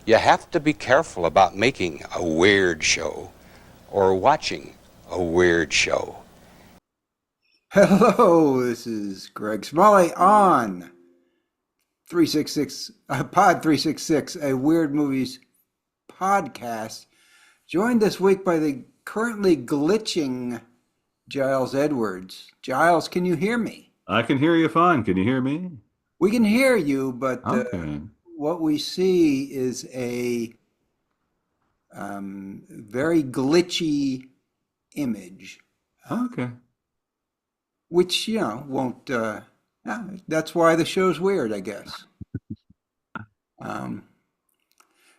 You have to be careful about making a weird show or watching a weird show. Hello, this is Greg Smalley on 366 Pod 366, a Weird Movies podcast, joined this week by the currently glitching Giles Edwards. Giles, can you hear me? I can hear you fine. Can you hear me? We can hear you, but Okay. what we see is a very glitchy image. Okay. Which, won't, that's why the show's weird, I guess.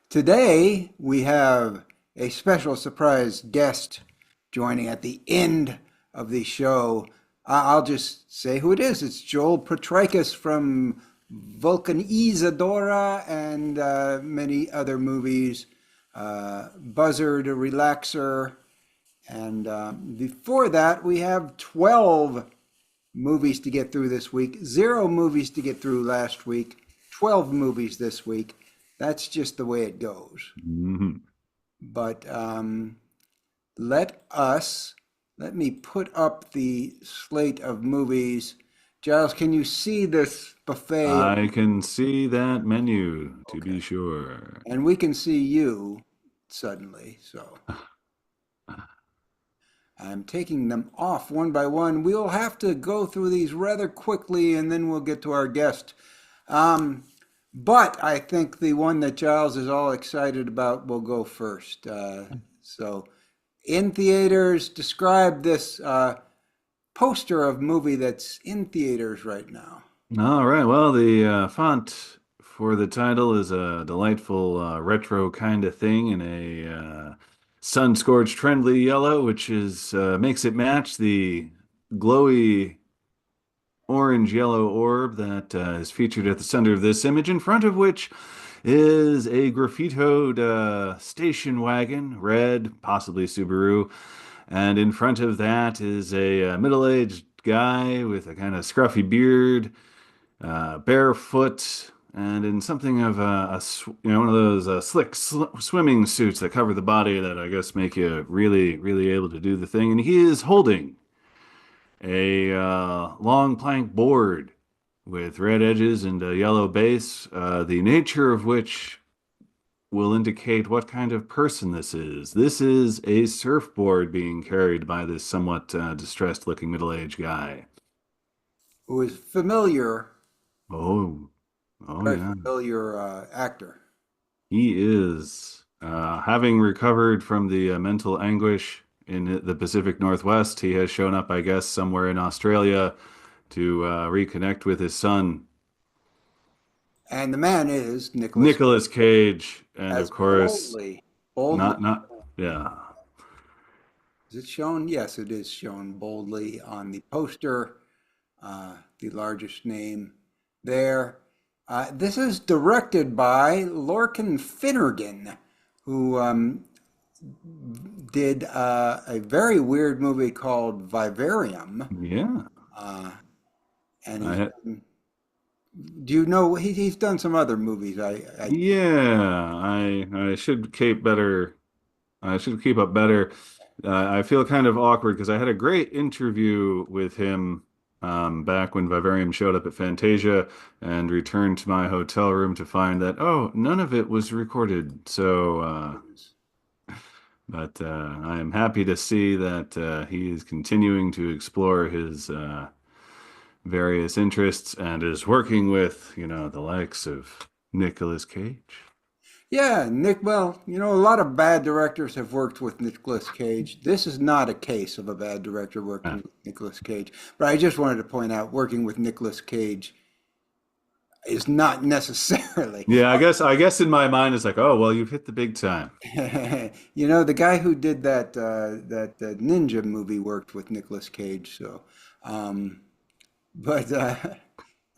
Today, we have a special surprise guest joining at the end of the show. I'll just say who it is. It's Joel Potrykus from Vulcanizadora and many other movies. Buzzard, a relaxer. And before that, we have 12 movies to get through this week. 0 movies to get through last week. 12 movies this week. That's just the way it goes. Mm-hmm. But let me put up the slate of movies. Giles, can you see this buffet? I can see that menu, to be sure. And we can see you suddenly, so I'm taking them off one by one. We'll have to go through these rather quickly, and then we'll get to our guest. But I think the one that Giles is all excited about will go first. So, in theaters, describe this poster of movie that's in theaters right now. All right. Well, the font for the title is a delightful retro kind of thing in a sun-scorched friendly yellow, which is makes it match the glowy orange-yellow orb that is featured at the center of this image, in front of which is a graffitoed station wagon, red, possibly Subaru, and in front of that is a middle-aged guy with a kind of scruffy beard, barefoot, and in something of one of those slick swimming suits that cover the body that I guess make you really, really able to do the thing. And he is holding a long plank board with red edges and a yellow base, the nature of which will indicate what kind of person this is. This is a surfboard being carried by this somewhat distressed-looking middle-aged guy. Who is familiar, Oh, very yeah. familiar actor. He is. Having recovered from the mental anguish in the Pacific Northwest, he has shown up, I guess, somewhere in Australia to reconnect with his son, And the man is Nicolas Cage, and as of course, boldly. yeah. Is it shown? Yes, it is shown boldly on the poster, the largest name there. This is directed by Lorcan Finnegan, who did a very weird movie called Vivarium. Yeah. And do you know he's done some other movies? I should keep better. I should keep up better. I feel kind of awkward because I had a great interview with him back when Vivarium showed up at Fantasia and returned to my hotel room to find that, none of it was recorded. So, but I am happy to see that he is continuing to explore his various interests and is working with, the likes of Nicolas Cage. Yeah, Nick, well, a lot of bad directors have worked with Nicolas Cage. This is not a case of a bad director working with Nicolas Cage. But I just wanted to point out working with Nicolas Cage is not necessarily. Yeah, I guess in my mind it's like, oh, well, you've hit the big time. The guy who did that ninja movie worked with Nicolas Cage, so but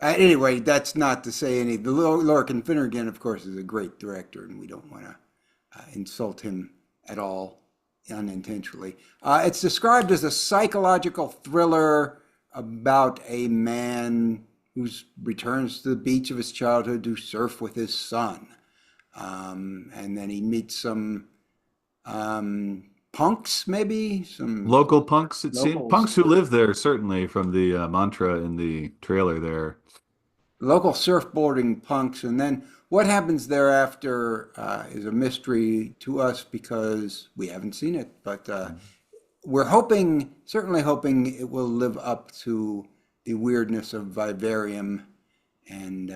anyway, that's not to say any. The Lorcan Finnegan, of course, is a great director, and we don't want to insult him at all unintentionally. It's described as a psychological thriller about a man who returns to the beach of his childhood to surf with his son. And then he meets some punks, maybe some Local punks, it seems. locals, Punks who live there, certainly, from the mantra in the trailer there. local surfboarding punks. And then what happens thereafter is a mystery to us because we haven't seen it. But we're hoping, certainly hoping it will live up to the weirdness of Vivarium and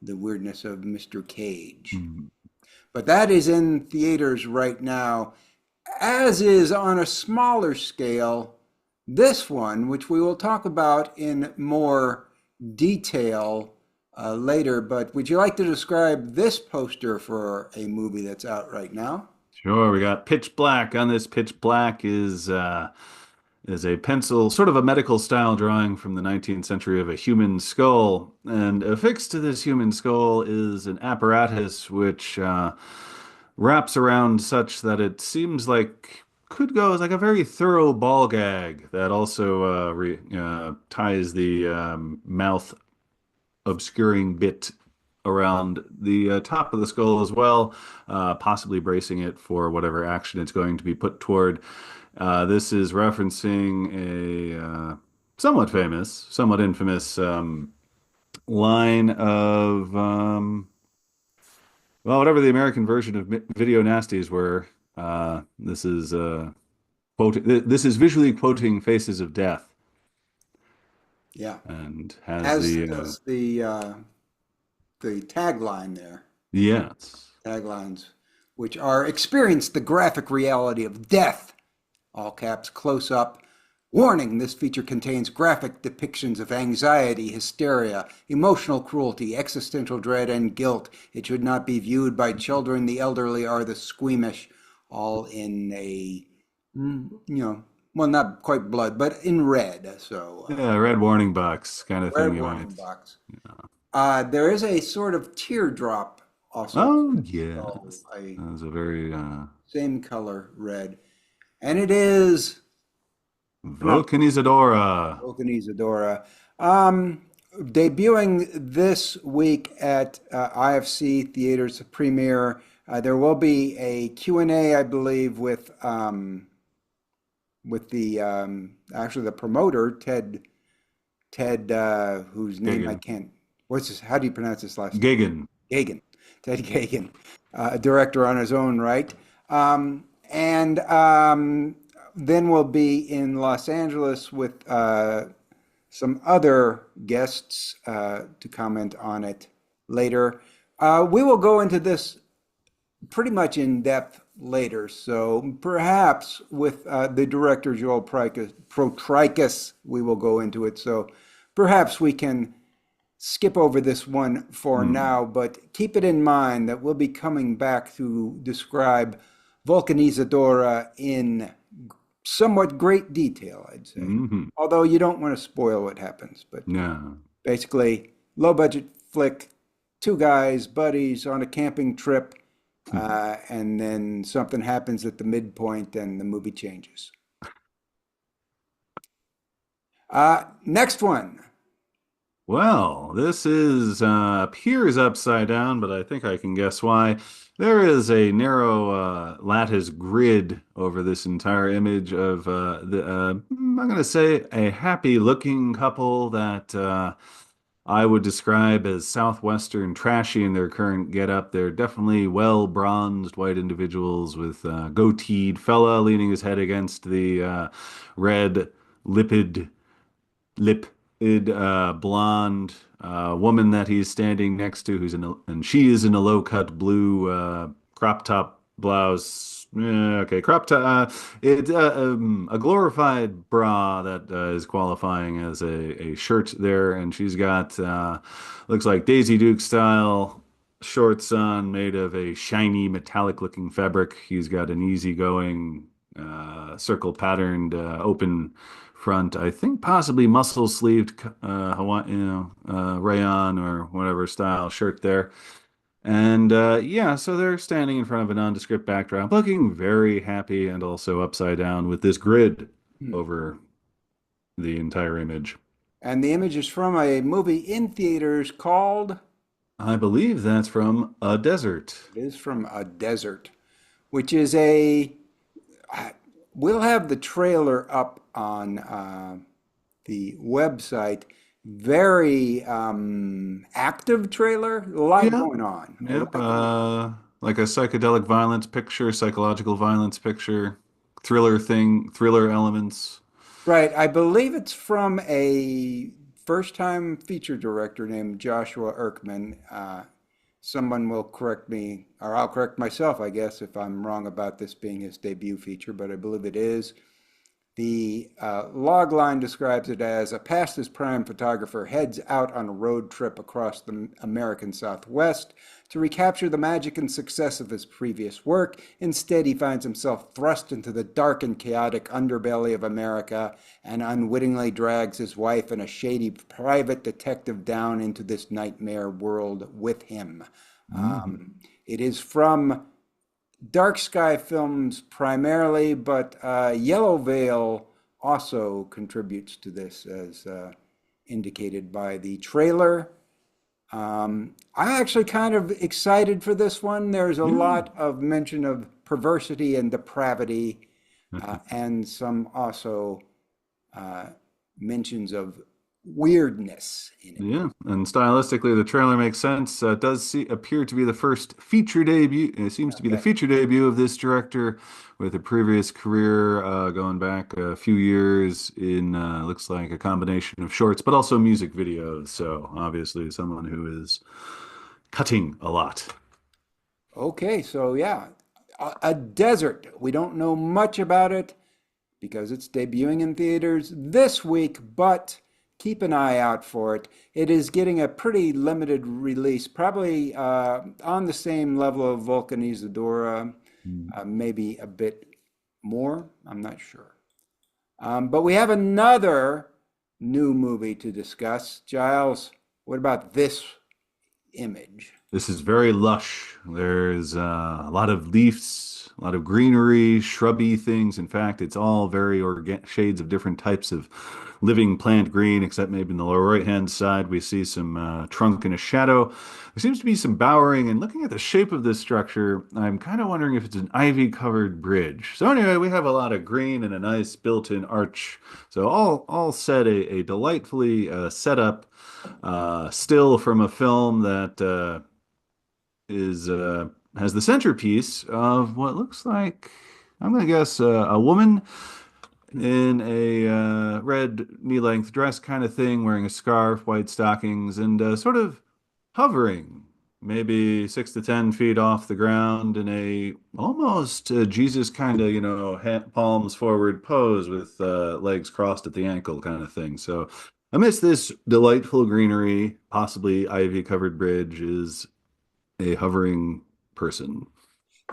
the weirdness of Mr. Cage. Mhm. But that is in theaters right now, as is on a smaller scale this one, which we will talk about in more detail later. But would you like to describe this poster for a movie that's out right now? Sure, we got Pitch Black. On this, Pitch Black is a pencil, sort of a medical style drawing from the 19th century of a human skull. And affixed to this human skull is an apparatus which wraps around such that it seems like could go as like a very thorough ball gag that also ties the mouth obscuring bit around the top of the skull as well, possibly bracing it for whatever action it's going to be put toward. This is referencing a somewhat famous, somewhat infamous line of, well, whatever the American version of Video Nasties were. This is this is visually quoting Faces of Death, Yeah, and has as the does the tagline there. yes. Taglines, which are experience the graphic reality of death, all caps, close up. Warning, this feature contains graphic depictions of anxiety, hysteria, emotional cruelty, existential dread, and guilt. It should not be viewed by children, the elderly, or the squeamish, all in a, well, not quite blood, but in red. So, Yeah, red warning box kind of thing red you warning might. box. There is a sort of teardrop also. Oh, So yes. a That was a very same color red. And it is not Vulcanizadora. Vulcanizadora. Debuting this week at IFC Theaters premiere. There will be a Q&A, I believe, with the actually the promoter, Ted, whose name I Gagan. can't. What's this? How do you pronounce this last name? Gagan. Gagan, Ted Gagan, a director on his own right. And then we'll be in Los Angeles with some other guests to comment on it later. We will go into this pretty much in depth later. So perhaps with the director, Joel Potrykus, we will go into it. So perhaps we can skip over this one for Hmm. now, but keep it in mind that we'll be coming back to describe Vulcanizadora in somewhat great detail, I'd say. Hmm. Although you don't want to spoil what happens, but No. basically, low budget flick, two guys, buddies on a camping trip, and then something happens at the midpoint and the movie changes. Next one. Well, this is appears upside down, but I think I can guess why. There is a narrow lattice grid over this entire image of I'm going to say a happy-looking couple that I would describe as Southwestern trashy in their current getup. They're definitely well-bronzed white individuals with goateed fella leaning his head against the red lipid blonde woman that he's standing next to, and she is in a low-cut blue crop top blouse. Okay, crop top. It's a glorified bra that is qualifying as a shirt there, and she's got looks like Daisy Duke style shorts on, made of a shiny metallic-looking fabric. He's got an easygoing circle patterned open front, I think possibly muscle sleeved Hawaii, rayon or whatever style shirt there. And yeah, so they're standing in front of a nondescript backdrop, looking very happy and also upside down with this grid Hmm. over the entire image. And the image is from a movie in theaters called I believe that's from A Desert. It is from A Desert, which is a. We'll have the trailer up on the website. Very active trailer. A lot Yeah. going on. A Yep. lot going on. Like a psychedelic violence picture, psychological violence picture, thriller thing, thriller elements. Right. I believe it's from a first-time feature director named Joshua Erkman. Someone will correct me, or I'll correct myself, I guess, if I'm wrong about this being his debut feature, but I believe it is. The log line describes it as a past his prime photographer heads out on a road trip across the American Southwest to recapture the magic and success of his previous work. Instead, he finds himself thrust into the dark and chaotic underbelly of America and unwittingly drags his wife and a shady private detective down into this nightmare world with him. Mm. It is from Dark Sky Films primarily, but Yellow Veil also contributes to this, as indicated by the trailer. I'm actually kind of excited for this one. There's a Yeah. lot of mention of perversity and depravity, and some also uh, mentions of weirdness in it. Yeah, and stylistically, the trailer makes sense. It does appear to be the first feature debut. It seems to be the Okay. feature debut of this director, with a previous career going back a few years in looks like a combination of shorts, but also music videos. So obviously, someone who is cutting a lot. Okay, so yeah, a desert. We don't know much about it because it's debuting in theaters this week, but keep an eye out for it. It is getting a pretty limited release, probably on the same level of Vulcanizadora, Mm. maybe a bit more. I'm not sure. But we have another new movie to discuss. Giles, what about this image? This is very lush. There's a lot of leaves, a lot of greenery, shrubby things. In fact, it's all very organ shades of different types of living plant green, except maybe in the lower right-hand side, we see some trunk and a shadow. There seems to be some bowering, and looking at the shape of this structure, I'm kind of wondering if it's an ivy-covered bridge. So anyway, we have a lot of green and a nice built-in arch. So all set a delightfully set up still from a film that is has the centerpiece of what looks like, I'm gonna guess, a woman in a red knee-length dress kind of thing, wearing a scarf, white stockings, and sort of hovering, maybe 6 to 10 feet off the ground in a almost Jesus kind of, palms forward pose with legs crossed at the ankle kind of thing. So amidst this delightful greenery, possibly ivy-covered bridge, is a hovering person.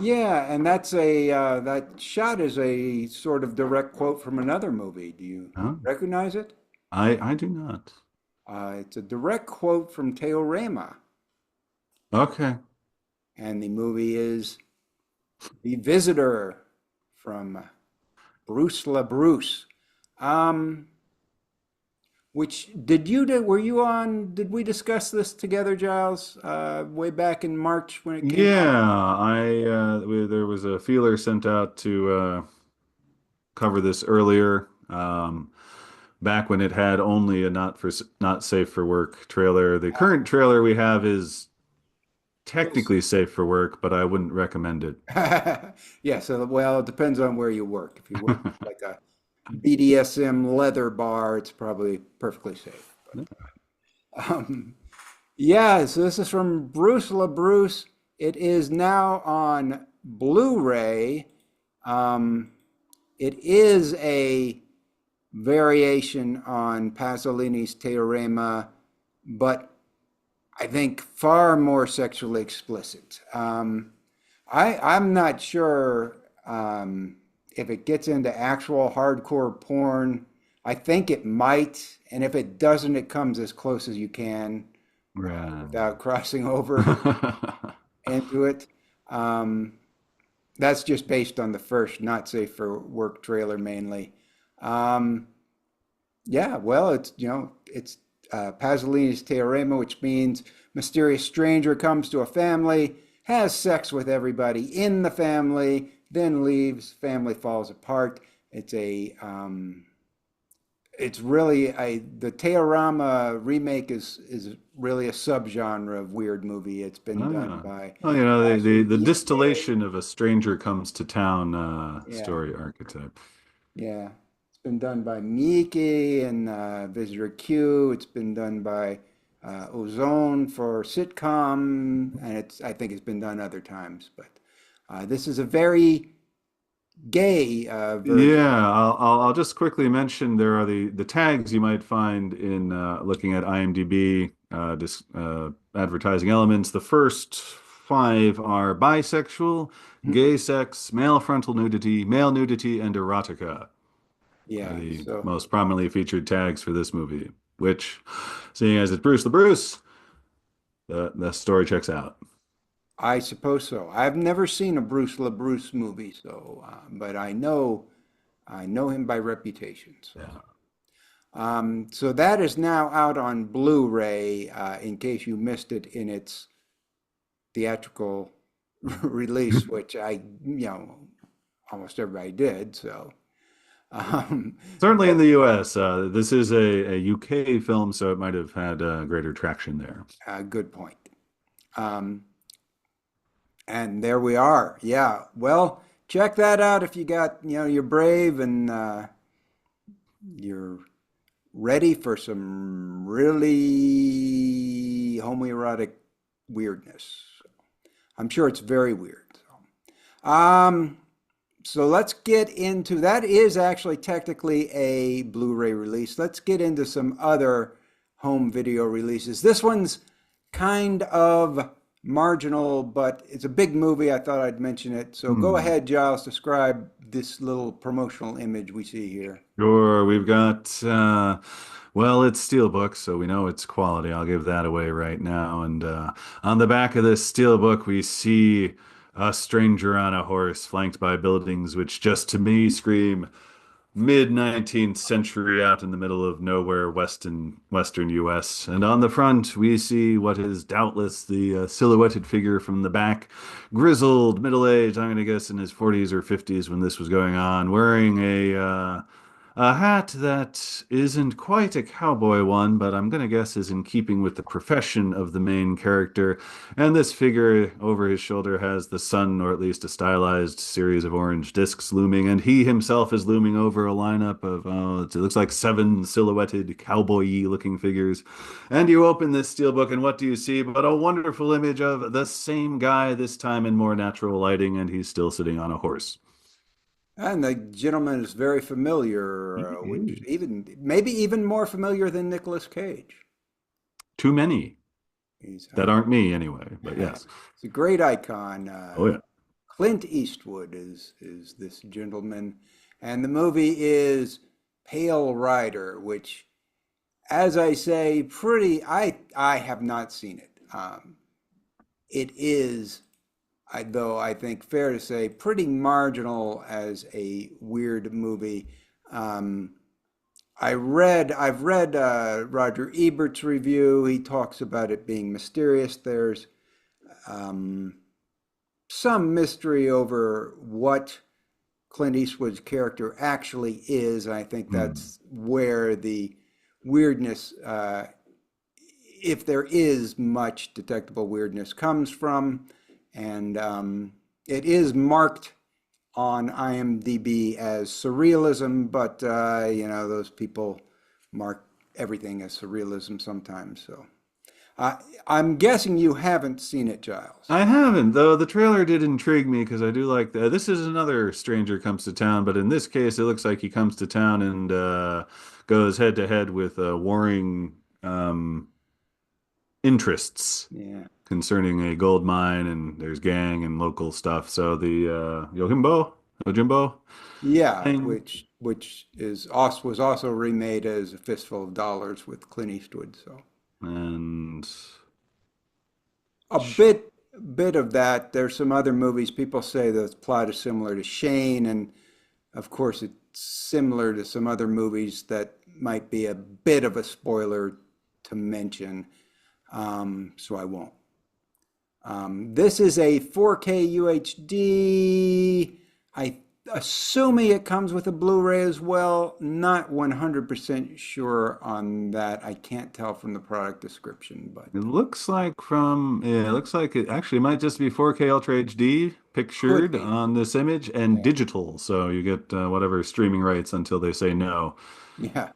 Yeah, and that's a that shot is a sort of direct quote from another movie. Do you Huh? recognize it? I do not. It's a direct quote from Teorema, Okay. and the movie is The Visitor from Bruce LaBruce. Um, which did you do? Were you on? Did we discuss this together, Giles? Way back in March when it came out. Yeah, there was a feeler sent out to cover this earlier, back when it had only a not safe for work trailer. The current trailer we have is Yes. technically safe for work, but I wouldn't recommend it. Yeah, so well, it depends on where you work. If you work like a BDSM leather bar, it's probably perfectly safe. Um, yeah, so this is from Bruce LaBruce. It is now on Blu-ray. Um, it is a variation on Pasolini's Teorema, but I think far more sexually explicit. I'm not sure if it gets into actual hardcore porn. I think it might, and if it doesn't, it comes as close as you can Right. without crossing over into it. Um, that's just based on the first not safe for work trailer mainly. Um, yeah, well, it's Pasolini's Teorema, which means mysterious stranger comes to a family, has sex with everybody in the family, then leaves. Family falls apart. It's really the Teorama remake is really a subgenre of weird movie. It's been done Ah. by Well, you know, actually the Miike. distillation of a stranger comes to town Yeah, story archetype. yeah. It's been done by Miike and Visitor Q. It's been done by Ozone for sitcom, and I think it's been done other times. But this is a very gay version. Yeah, I'll just quickly mention there are the tags you might find in looking at IMDb advertising elements. The first five are bisexual, gay sex, male frontal nudity, male nudity, and erotica are Yeah, the so most prominently featured tags for this movie, which, seeing as it's Bruce the Bruce, the story checks out. I suppose so. I've never seen a Bruce LaBruce movie, so but I know him by reputation. Yeah. So that is now out on Blu-ray, in case you missed it in its theatrical release, which almost everybody did. So, um, Certainly in the US. This is a UK film, so it might have had greater traction there. good point. Um, and there we are. Yeah. Well, check that out if you got, you're brave and you're ready for some really homoerotic weirdness. I'm sure it's very weird. Um, so let's get into that is actually technically a Blu-ray release. Let's get into some other home video releases. This one's kind of marginal, but it's a big movie. I thought I'd mention it. So go Hmm. ahead, Giles, describe this little promotional image we see here. Sure, we've got well, it's steelbook, so we know it's quality. I'll give that away right now. And on the back of this steelbook, we see a stranger on a horse flanked by buildings, which just to me scream mid 19th century out in the middle of nowhere, Western US. And on the front, we see what is doubtless the silhouetted figure from the back, grizzled, middle-aged, I'm going to guess in his 40s or 50s when this was going on, wearing a hat that isn't quite a cowboy one, but I'm going to guess is in keeping with the profession of the main character. And this figure over his shoulder has the sun, or at least a stylized series of orange discs looming, and he himself is looming over a lineup of, it looks like seven silhouetted cowboy-y looking figures. And you open this steelbook, and what do you see but a wonderful image of the same guy, this time in more natural lighting, and he's still sitting on a horse. And the gentleman is very familiar, which maybe even more familiar than Nicolas Cage. Too many He's that aren't me anyway, but yes. it's a great icon. Oh yeah. Clint Eastwood is this gentleman, and the movie is Pale Rider, which, as I say, pretty. I have not seen it. It is, though I think fair to say, pretty marginal as a weird movie. Um, I've read Roger Ebert's review. He talks about it being mysterious. There's um, some mystery over what Clint Eastwood's character actually is. I think Hmm. that's where the weirdness, if there is much detectable weirdness, comes from. And it is marked on IMDb as surrealism, but those people mark everything as surrealism sometimes. So uh, I'm guessing you haven't seen it, Giles. I haven't, though the trailer did intrigue me because I do like that. This is another stranger comes to town, but in this case, it looks like he comes to town and goes head to head with warring interests Yeah. concerning a gold mine, and there's gang and local stuff. So the Yojimbo Yeah, thing, which is also was also remade as A Fistful of Dollars with Clint Eastwood. So and a bit of that. There's some other movies. People say the plot is similar to Shane, and of course it's similar to some other movies that might be a bit of a spoiler to mention. so I won't. This is a 4K UHD. I assuming it comes with a Blu-ray as well. Not 100% sure on that. I can't tell from the product description, but It looks like it looks like it actually might just be 4K Ultra HD could pictured be. on this image and Yeah. digital. So you get whatever streaming rights until they say no. Yeah.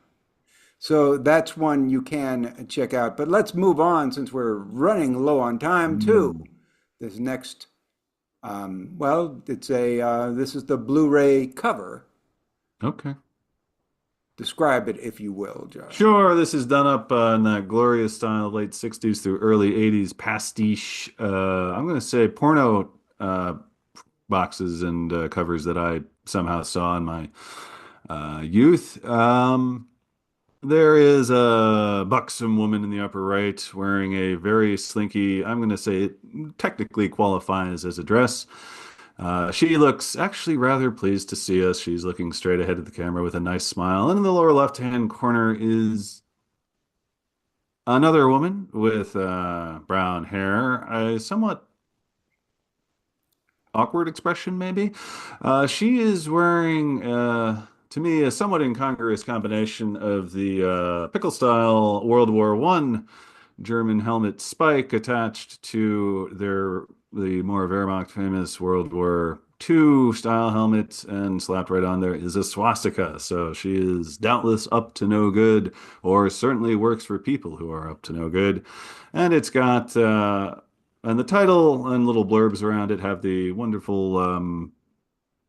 So that's one you can check out. But let's move on since we're running low on time too. Mm. This next, well, it's a this is the Blu-ray cover. Okay. Describe it if you will, Giles. Sure, this is done up in that glorious style of late 60s through early 80s pastiche. I'm going to say porno boxes and covers that I somehow saw in my youth. There is a buxom woman in the upper right wearing a very slinky, I'm going to say it technically qualifies as a dress. She looks actually rather pleased to see us. She's looking straight ahead of the camera with a nice smile. And in the lower left-hand corner is another woman with brown hair, a somewhat awkward expression, maybe. She is wearing, to me, a somewhat incongruous combination of the pickle-style World War One German helmet spike attached to the more Wehrmacht famous World War II style helmet, and slapped right on there is a swastika. So she is doubtless up to no good, or certainly works for people who are up to no good. And it's got and the title and little blurbs around it have the wonderful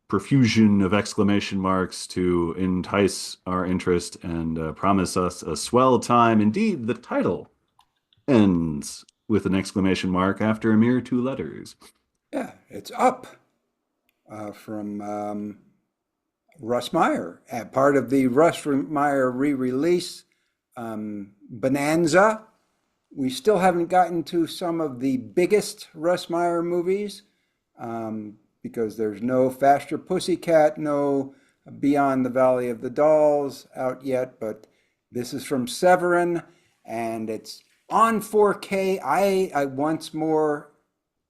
profusion of exclamation marks to entice our interest and promise us a swell time. Indeed, the title ends with an exclamation mark after a mere two letters. Yeah, it's Up from Russ Meyer, part of the Russ Meyer re-release Bonanza. We still haven't gotten to some of the biggest Russ Meyer movies because there's no Faster Pussycat, no Beyond the Valley of the Dolls out yet, but this is from Severin and it's on 4K. I once more,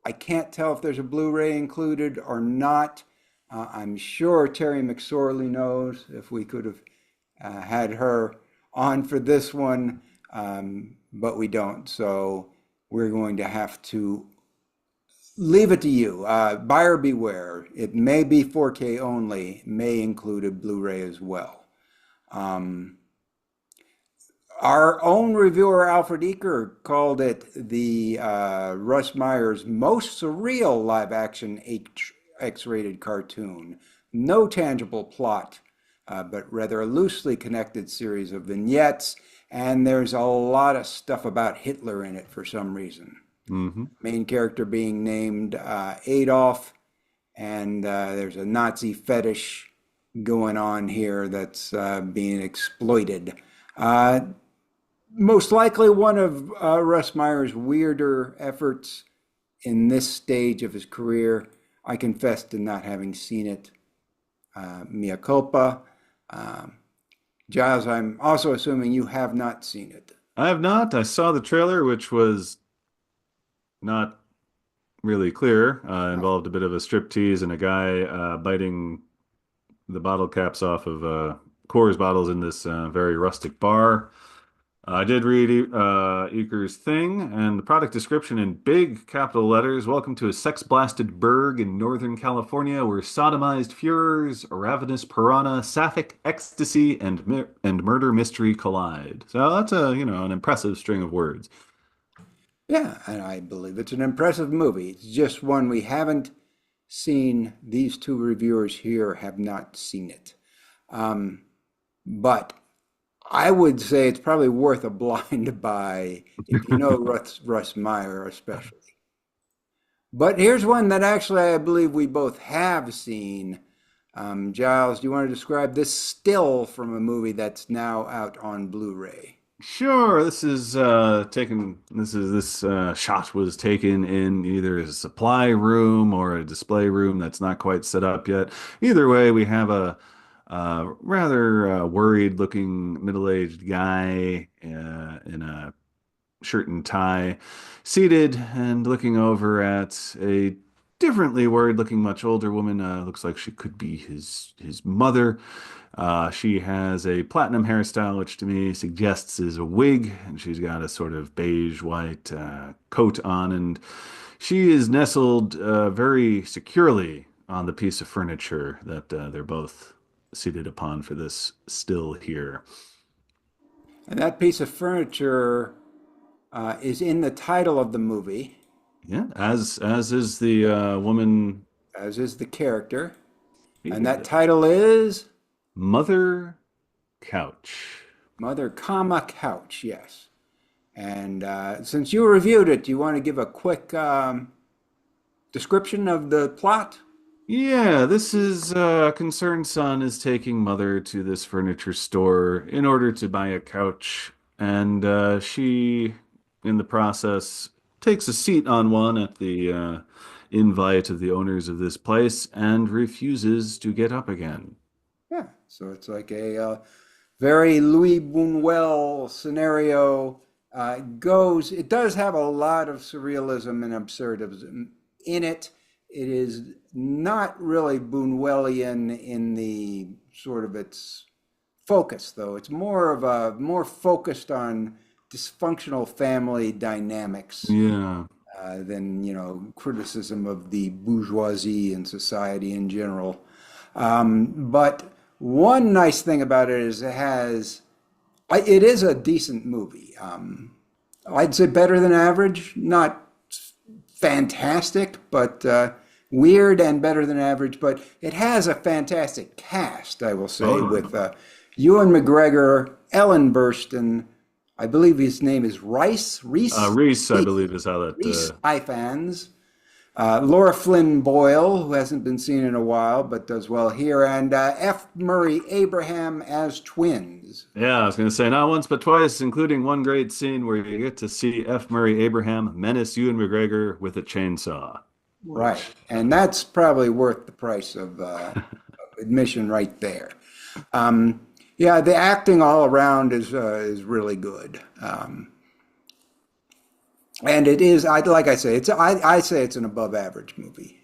I can't tell if there's a Blu-ray included or not. I'm sure Terry McSorley knows if we could have had her on for this one, but we don't. So we're going to have to leave it to you. Buyer beware. It may be 4K only, may include a Blu-ray as well. Our own reviewer, Alfred Eker, called it the Russ Meyer's most surreal live-action X-rated cartoon. No tangible plot, but rather a loosely connected series of vignettes, and there's a lot of stuff about Hitler in it for some reason. Mm-hmm. Main character being named Adolf, and there's a Nazi fetish going on here that's being exploited. Most likely one of Russ Meyer's weirder efforts in this stage of his career. I confess to not having seen it. Mea culpa. Giles, I'm also assuming you have not seen it. I have not. I saw the trailer, which was not really clear. Involved a bit of a striptease and a guy biting the bottle caps off of Coors bottles in this very rustic bar. I did read Eker's thing and the product description in big capital letters. Welcome to a sex-blasted burg in Northern California where sodomized Führers, ravenous piranha, sapphic ecstasy, and murder mystery collide. So that's an impressive string of words. Yeah, and I believe it's an impressive movie. It's just one we haven't seen. These two reviewers here have not seen it. But I would say it's probably worth a blind buy if you know Russ Meyer especially. But here's one that actually I believe we both have seen. Giles, do you want to describe this still from a movie that's now out on Blu-ray? Sure, this is this shot was taken in either a supply room or a display room that's not quite set up yet. Either way, we have a rather worried looking middle-aged guy in a shirt and tie, seated and looking over at a differently worried looking, much older woman. Looks like she could be his mother. She has a platinum hairstyle, which to me suggests is a wig, and she's got a sort of beige white coat on, and she is nestled very securely on the piece of furniture that they're both seated upon for this still here. And that piece of furniture is in the title of the movie, Yeah, as is the woman as is the character. And that seated. title is Mother Couch. Mother, comma, Couch, yes. And since you reviewed it, do you want to give a quick description of the plot? Yeah, this is concerned son is taking mother to this furniture store in order to buy a couch, and she, in the process, takes a seat on one at the invite of the owners of this place and refuses to get up again. Yeah, so it's like a very Louis Buñuel scenario. It does have a lot of surrealism and absurdism in it. It is not really Buñuelian in the sort of its focus, though. It's more focused on dysfunctional family dynamics Yeah. than, criticism of the bourgeoisie and society in general. But one nice thing about it is it is a decent movie. I'd say better than average, not fantastic, but weird and better than average. But it has a fantastic cast, I will say, Oh, with Ewan McGregor, Ellen Burstyn. I believe his name is Reese. Reese, I believe, is how that. Reese Ifans. Laura Flynn Boyle, who hasn't been seen in a while but does well here, and F. Murray Abraham as twins. Yeah, I was going to say not once but twice, including one great scene where you get to see F. Murray Abraham menace Ewan McGregor with a chainsaw. Right, and that's probably worth the price of admission right there. Yeah, the acting all around is really good. And it is, like I say, I say it's an above average movie.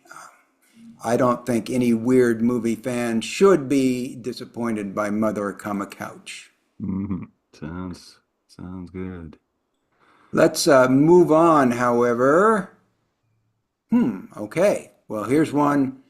I don't think any weird movie fan should be disappointed by Mother, comma, Couch. hmm Sounds good. Let's move on, however. Okay. Well, here's one.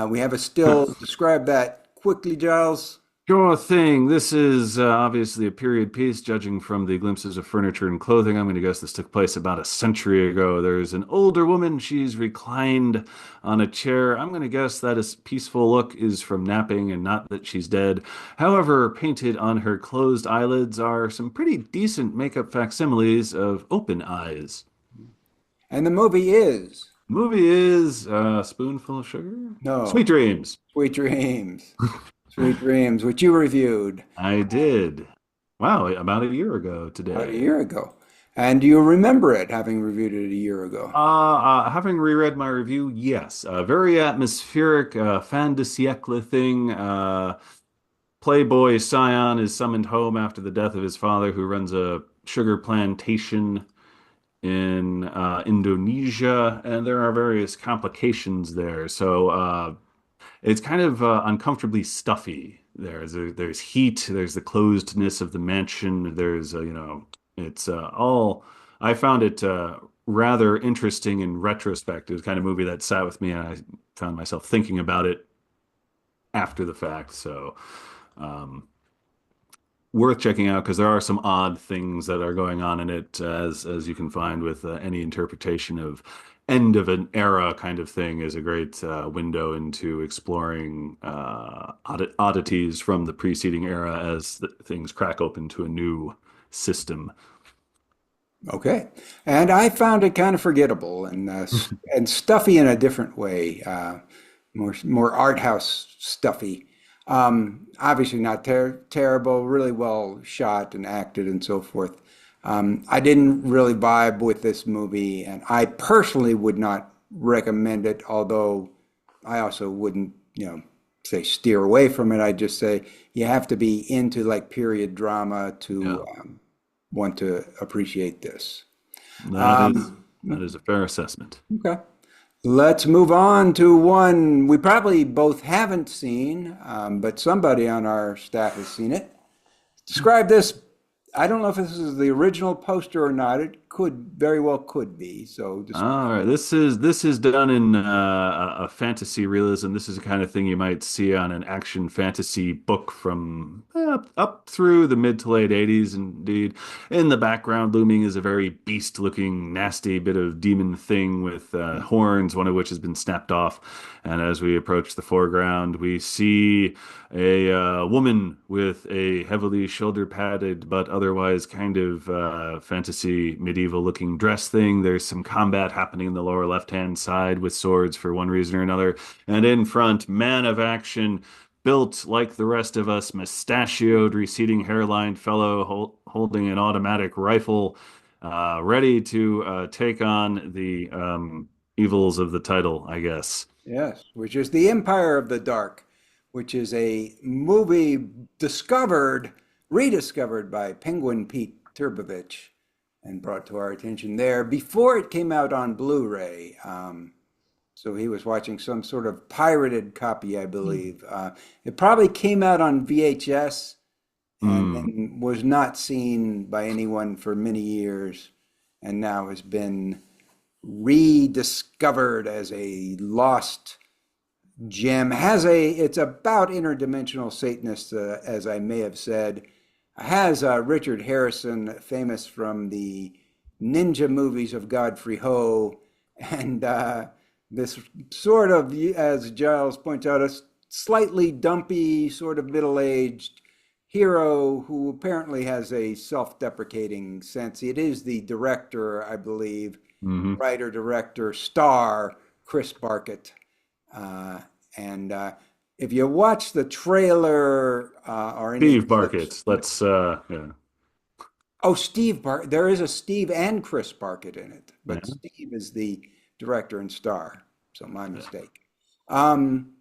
We have a still. Describe that quickly, Giles. Sure thing. This is obviously a period piece, judging from the glimpses of furniture and clothing. I'm going to guess this took place about a century ago. There's an older woman. She's reclined on a chair. I'm going to guess that a peaceful look is from napping and not that she's dead. However, painted on her closed eyelids are some pretty decent makeup facsimiles of open eyes. And the movie is Movie is Spoonful of Sugar? No. Sweet Dreams. Sweet Dreams. Sweet Dreams, which you reviewed I did. Wow, about a year ago today. about a year ago. And do you remember it, having reviewed it a year ago? Having reread my review, yes. Very atmospheric, fin de siècle thing. Playboy Scion is summoned home after the death of his father, who runs a sugar plantation in Indonesia, and there are various complications there. So it's kind of uncomfortably stuffy. There's heat. There's the closedness of the mansion. There's it's all. I found it rather interesting in retrospect. It was the kind of movie that sat with me, and I found myself thinking about it after the fact. So worth checking out because there are some odd things that are going on in it, as you can find with any interpretation of end of an era kind of thing is a great window into exploring oddities from the preceding era as things crack open to a new system. Okay. And I found it kind of forgettable and stuffy in a different way, more art house stuffy. Obviously not terrible, really well shot and acted and so forth. I didn't really vibe with this movie, and I personally would not recommend it, although I also wouldn't, say steer away from it. I'd just say you have to be into like period drama Yeah. want to appreciate this. That is Um, that is a fair assessment. okay. Let's move on to one we probably both haven't seen, but somebody on our staff has seen it. Describe this. I don't know if this is the original poster or not. It could very well could be. So All describe right, it. this is done in a fantasy realism. This is the kind of thing you might see on an action fantasy book from up through the mid to late 80s. Indeed, in the background looming is a very beast-looking, nasty bit of demon thing with horns, one of which has been snapped off. And as we approach the foreground, we see a woman with a heavily shoulder-padded but otherwise kind of fantasy medieval-looking dress thing. There's some combat happening in the lower left-hand side with swords for one reason or another. And in front, man of action, built like the rest of us, mustachioed, receding hairline fellow holding an automatic rifle, ready to take on the evils of the title, I guess. Yes, which is The Empire of the Dark, which is a movie rediscovered by Penguin Pete Turbovich and brought to our attention there before it came out on Blu-ray. So he was watching some sort of pirated copy, I believe. It probably came out on VHS and Mm. then was not seen by anyone for many years, and now has been rediscovered as a lost gem. It's about interdimensional Satanists, as I may have said. Has Richard Harrison, famous from the ninja movies of Godfrey Ho, and this sort of, as Giles points out, a slightly dumpy, sort of middle-aged hero who apparently has a self-deprecating sense. It is the director, I believe, Hmm. writer, director, star, Chris Barkett. Uh, and if you watch the trailer or any Steve clips, Barkett. Let's yeah. oh, Steve Barkett, there is a Steve and Chris Barkett in it, but Yeah. Steve is the director and star, so my mistake. Um,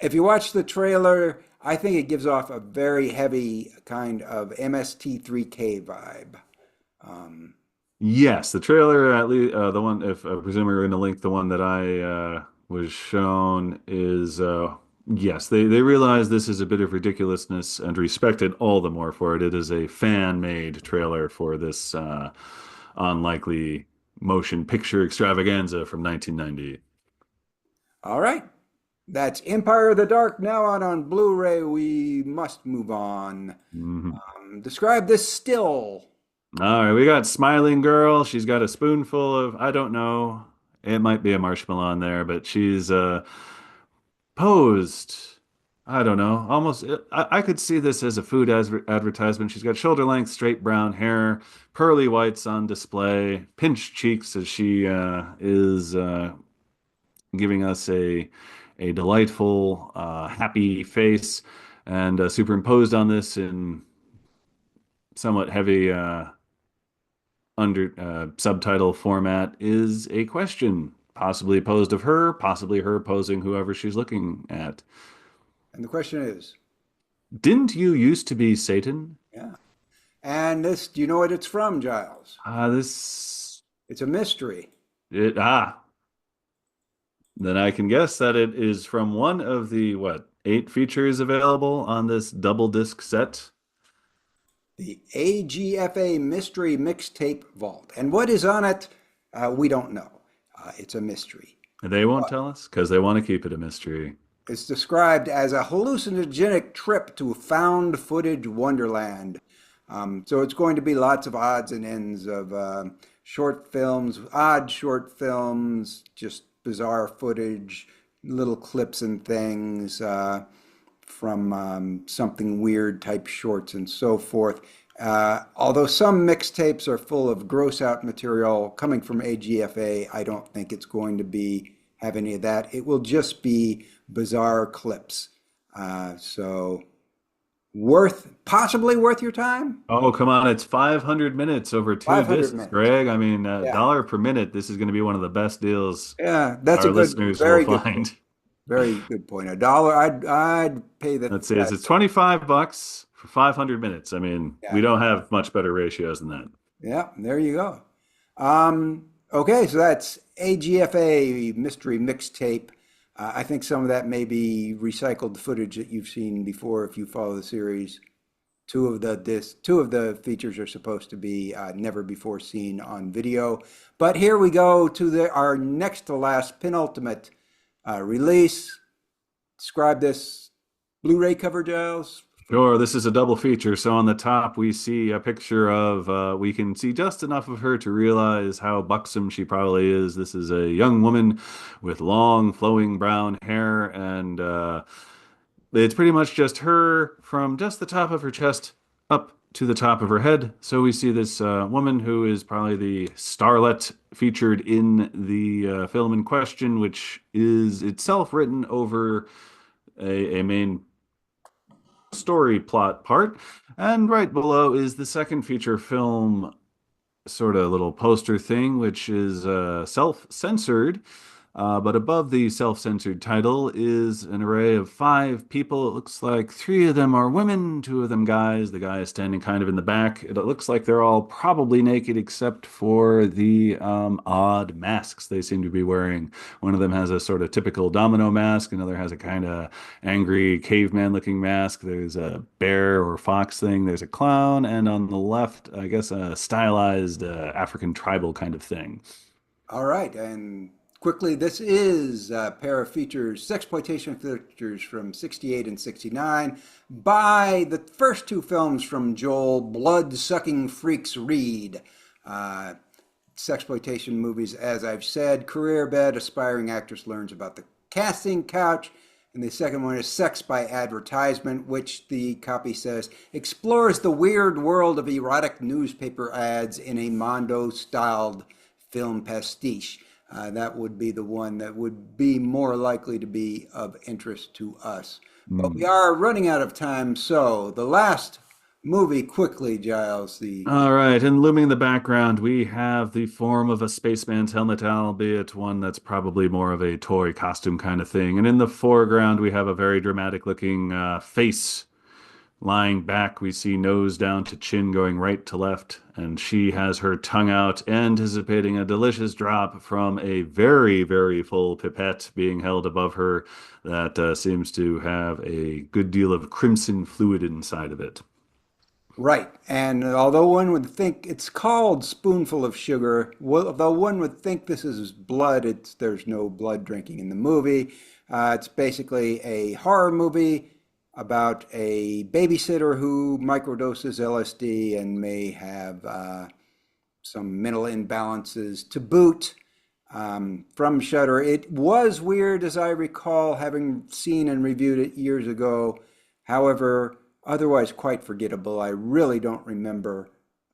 if you watch the trailer, I think it gives off a very heavy kind of MST3K vibe. Um, Yes, the trailer, at least the one, if I presume you're going to link the one that I was shown, is yes, they realize this is a bit of ridiculousness and respect it all the more for it. It is a fan-made trailer for this unlikely motion picture extravaganza from 1990. all right. That's Empire of the Dark now out on Blu-ray. We must move on. Mhm. Describe this still. All right, we got Smiling Girl. She's got a spoonful of, I don't know, it might be a marshmallow on there, but she's posed. I don't know. Almost, I could see this as a food advertisement. She's got shoulder length, straight brown hair, pearly whites on display, pinched cheeks as she is giving us a delightful, happy face, and superimposed on this in somewhat heavy under subtitle format is a question, possibly posed of her, possibly her posing whoever she's looking at. And the question is, Didn't you used to be Satan? yeah. And this, do you know what it's from, Giles? This It's a mystery. it then I can guess that it is from one of the what, 8 features available on this double disc set. The AGFA Mystery Mixtape Vault. And what is on it, we don't know. It's a mystery. They won't tell us because they want to keep it a mystery. It's described as a hallucinogenic trip to found footage wonderland. So it's going to be lots of odds and ends of short films, odd short films, just bizarre footage, little clips and things from something weird type shorts and so forth. Although some mixtapes are full of gross out material coming from AGFA, I don't think it's going to have any of that. It will just be bizarre clips. So possibly worth your time. Oh, come on. It's 500 minutes over two 500 discs, minutes. Greg. I mean, Yeah. dollar per minute. This is going to be one of the best deals Yeah, that's our a good, listeners will very good point. find. Very good point. $1, I'd pay that. Let's see, it's $25 500 minutes. I mean, we Yeah. don't have much better ratios than that. Yeah, there you go. Okay, so that's AGFA Mystery Mixtape. I think some of that may be recycled footage that you've seen before if you follow the series. Two of the features are supposed to be never before seen on video. But here we go to our next to last penultimate release. Describe this Blu-ray cover, Giles. Sure, this is a double feature. So on the top, we see a picture of, we can see just enough of her to realize how buxom she probably is. This is a young woman with long, flowing brown hair, and it's pretty much just her from just the top of her chest up to the top of her head. So we see this woman who is probably the starlet featured in the film in question, which is itself written over a main story plot part. And right below is the second feature film sort of little poster thing, which is self-censored. But above the self-censored title is an array of 5 people. It looks like 3 of them are women, 2 of them guys. The guy is standing kind of in the back. It looks like they're all probably naked except for the odd masks they seem to be wearing. One of them has a sort of typical domino mask. Another has a kind of angry caveman-looking mask. There's a bear or fox thing. There's a clown. And on the left, I guess a stylized African tribal kind of thing. All right, and quickly, this is a pair of features, sexploitation features from 68 and 69 by the first 2 films from Joel, Blood-Sucking Freaks Read. Sexploitation movies, as I've said, career bed, aspiring actress learns about the casting couch. And the second one is Sex by Advertisement, which the copy says explores the weird world of erotic newspaper ads in a Mondo-styled film pastiche. That would be the one that would be more likely to be of interest to us. But we are running out of time, so the last movie quickly, Giles. All right, and looming in the background, we have the form of a spaceman's helmet, albeit one that's probably more of a toy costume kind of thing. And in the foreground, we have a very dramatic looking face lying back. We see nose down to chin going right to left, and she has her tongue out, anticipating a delicious drop from a very, very full pipette being held above her that seems to have a good deal of crimson fluid inside of it. Right. And although one would think it's called Spoonful of Sugar, although one would think this is blood, there's no blood drinking in the movie. It's basically a horror movie about a babysitter who microdoses LSD and may have some mental imbalances to boot. From Shudder. It was weird, as I recall, having seen and reviewed it years ago. However, otherwise quite forgettable. I really don't remember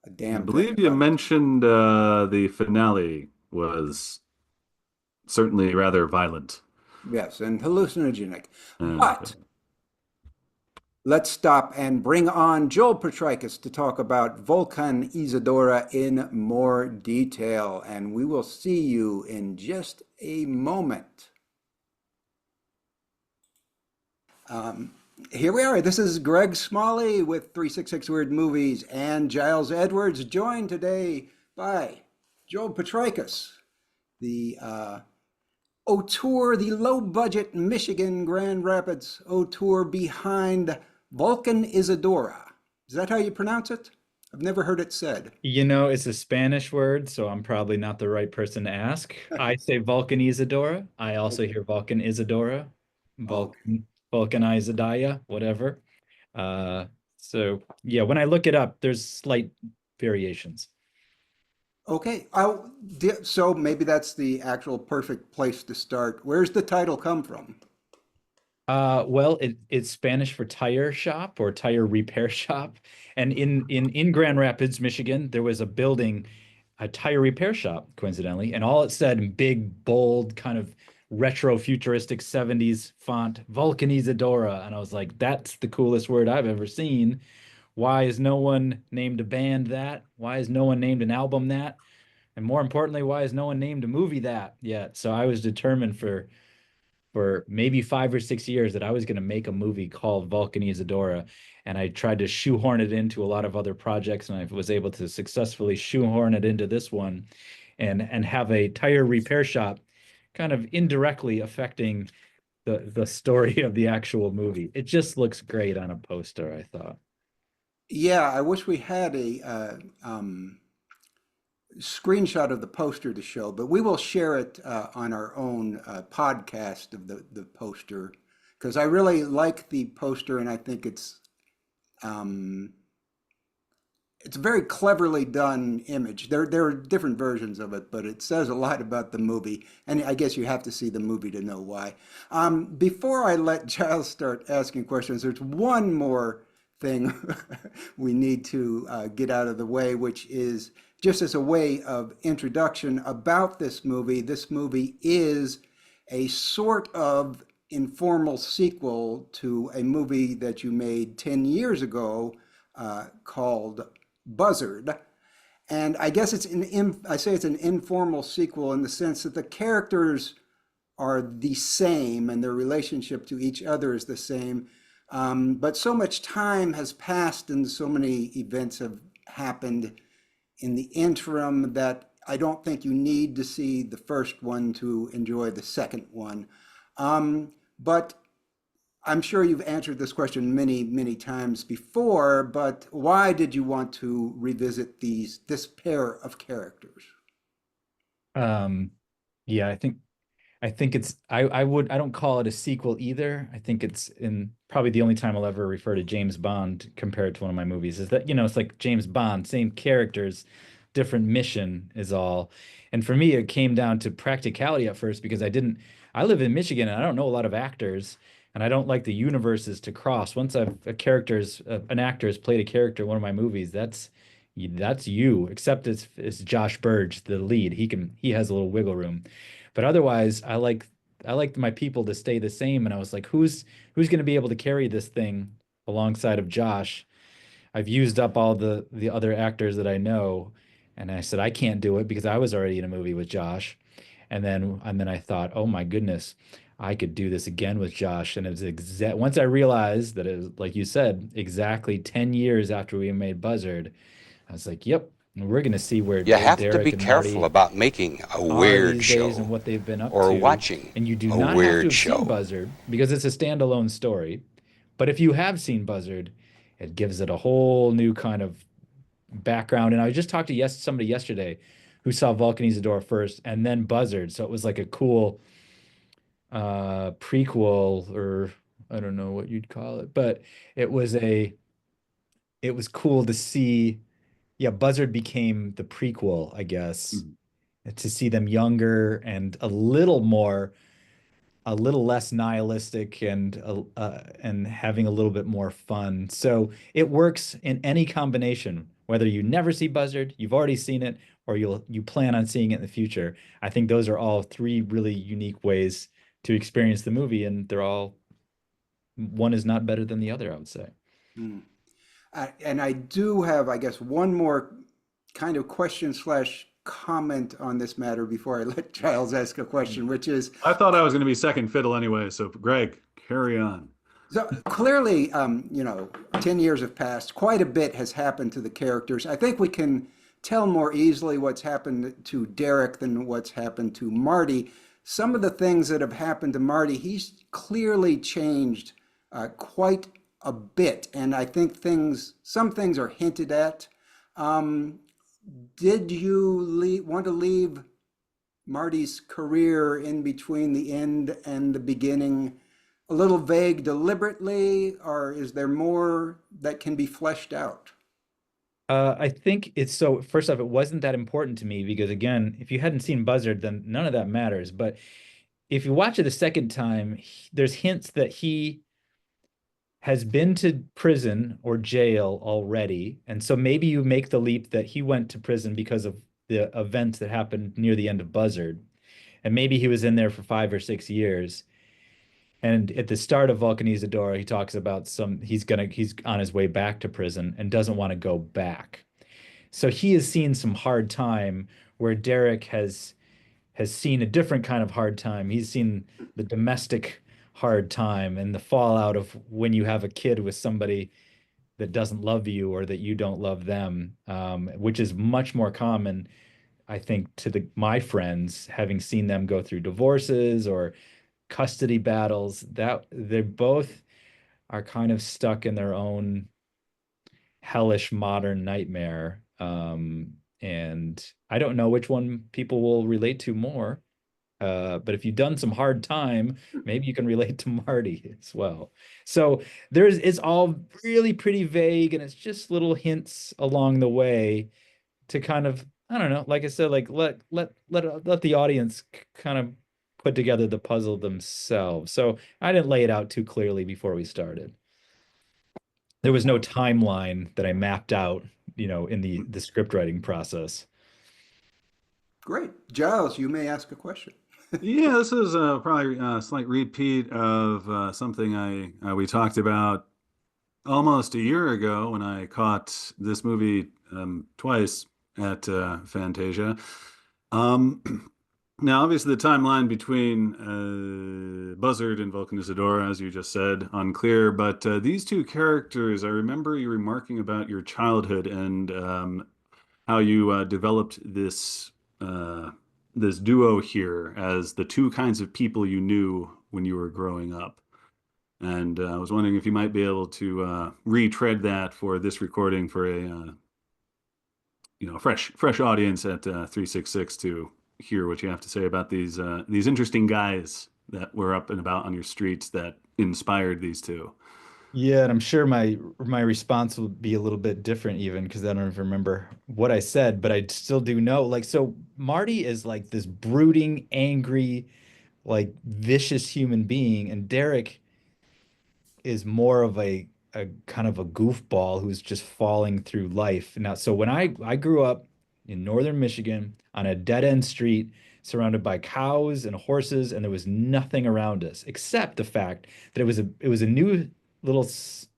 a I damn thing believe you about it. mentioned the finale was certainly rather violent. Yes, and hallucinogenic. Okay. But let's stop and bring on Joel Potrykus to talk about Vulcanizadora in more detail. And we will see you in just a moment. Here we are. This is Greg Smalley with 366 Weird Movies and Giles Edwards, joined today by Joel Potrykus, the auteur, the low-budget Michigan Grand Rapids auteur behind Vulcanizadora. Is that how you pronounce it? I've never heard it said. It's a Spanish word, so I'm probably not the right person to ask. I say Vulcanizadora. I also hear Vulcanizadora, Oh, Vulcanizadaya, whatever. So yeah, when I look it up, there's slight variations. okay. So maybe that's the actual perfect place to start. Where's the title come from? Well, it's Spanish for tire shop or tire repair shop. And in Grand Rapids, Michigan, there was a building, a tire repair shop, coincidentally, and all it said in big, bold, kind of retro futuristic 70s font, Vulcanizadora. And I was like, that's the coolest word I've ever seen. Why is no one named a band that? Why is no one named an album that? And more importantly, why is no one named a movie that yet? So I was determined for for maybe 5 or 6 years that I was going to make a movie called Vulcanizadora, and I tried to shoehorn it into a lot of other projects, and I was able to successfully shoehorn it into this one, and have a tire repair shop kind of indirectly affecting the story of the actual movie. It just looks great on a poster, I thought. Yeah, I wish we had a screenshot of the poster to show, but we will share it on our own podcast of the poster because I really like the poster and I think um, it's a very cleverly done image. There are different versions of it, but it says a lot about the movie, and I guess you have to see the movie to know why. Before I let Giles start asking questions, there's one more thing we need to get out of the way, which is just as a way of introduction about this movie. This movie is a sort of informal sequel to a movie that you made 10 years ago called Buzzard. And I guess I say it's an informal sequel in the sense that the characters are the same and their relationship to each other is the same. But so much time has passed and so many events have happened in the interim that I don't think you need to see the first one to enjoy the second one. But I'm sure you've answered this question many, many times before, but why did you want to revisit this pair of characters? Um, yeah, I think I don't call it a sequel either. I think it's in probably the only time I'll ever refer to James Bond compared to one of my movies is that, it's like James Bond, same characters, different mission is all. And for me, it came down to practicality at first because I live in Michigan and I don't know a lot of actors and I don't like the universes to cross. Once an actor has played a character in one of my movies, that's you, except it's Josh Burge, the lead. He has a little wiggle room. But otherwise, I like my people to stay the same. And I was like, who's going to be able to carry this thing alongside of Josh? I've used up all the other actors that I know, and I said I can't do it because I was already in a movie with Josh. And then I thought, oh my goodness, I could do this again with Josh. And it was once I realized that it was like you said, exactly 10 years after we made Buzzard, I was like, yep, we're gonna see where You have to Derek be and careful Marty about making a are weird these days and show what they've been up or to. watching And you do a not have to weird have seen show. Buzzard because it's a standalone story. But if you have seen Buzzard, it gives it a whole new kind of background. And I just talked to somebody yesterday who saw Vulcanizador first and then Buzzard. So it was like a cool prequel, or I don't know what you'd call it, but it was a it was cool to see. Yeah, Buzzard became the prequel, I guess, Mhm. to see them younger and a little less nihilistic and having a little bit more fun. So it works in any combination, whether you never see Buzzard, you've already seen it, or you plan on seeing it in the future. I think those are all three really unique ways to experience the movie, and one is not better than the other, I would say. Hmm. And I do have, I guess, one more kind of question slash comment on this matter before I let Giles ask a question, which is I thought I was going to be second fiddle anyway, so Greg, carry on. so clearly, 10 years have passed. Quite a bit has happened to the characters. I think we can tell more easily what's happened to Derek than what's happened to Marty. Some of the things that have happened to Marty, he's clearly changed quite a bit. And I think some things are hinted at. Um, did you want to leave Marty's career in between the end and the beginning a little vague deliberately, or is there more that can be fleshed out? I think it's so. First off, it wasn't that important to me because, again, if you hadn't seen Buzzard, then none of that matters. But if you watch it a second time, there's hints that he has been to prison or jail already. And so maybe you make the leap that he went to prison because of the events that happened near the end of Buzzard. And maybe he was in there for 5 or 6 years. And at the start of Vulcanizadora, he talks about he's on his way back to prison and doesn't want to go back. So he has seen some hard time where Derek has has seen a different kind of hard time. He's seen the domestic hard time and the fallout of when you have a kid with somebody that doesn't love you or that you don't love them, which is much more common, I think, to my friends, having seen them go through divorces or custody battles, that they both are kind of stuck in their own hellish modern nightmare. And I don't know which one people will relate to more. But if you've done some hard time, maybe you can relate to Marty as well. So it's all really pretty vague, and it's just little hints along the way to kind of, I don't know, like I said, like let the audience kind of put together the puzzle themselves. So I didn't lay it out too clearly before we started. There was no timeline that I mapped out, in the script writing process. Great. Giles, you may ask a question. Yeah, this is probably a slight repeat of something we talked about almost a year ago when I caught this movie twice at Fantasia. Um, Now, obviously, the timeline between Buzzard and Vulcanizadora, as you just said, unclear. But these two characters, I remember you remarking about your childhood and how you developed uh, this duo here as the two kinds of people you knew when you were growing up. And I was wondering if you might be able to retread that for this recording for a fresh audience at 366 to hear what you have to say about these interesting guys that were up and about on your streets that inspired these two. Yeah, and I'm sure my response will be a little bit different even because I don't even remember what I said, but I still do know. Like, so Marty is like this brooding, angry, like vicious human being, and Derek is more of a kind of a goofball who's just falling through life. Now, so when I grew up in northern Michigan on a dead-end street surrounded by cows and horses, and there was nothing around us except the fact that it was a new little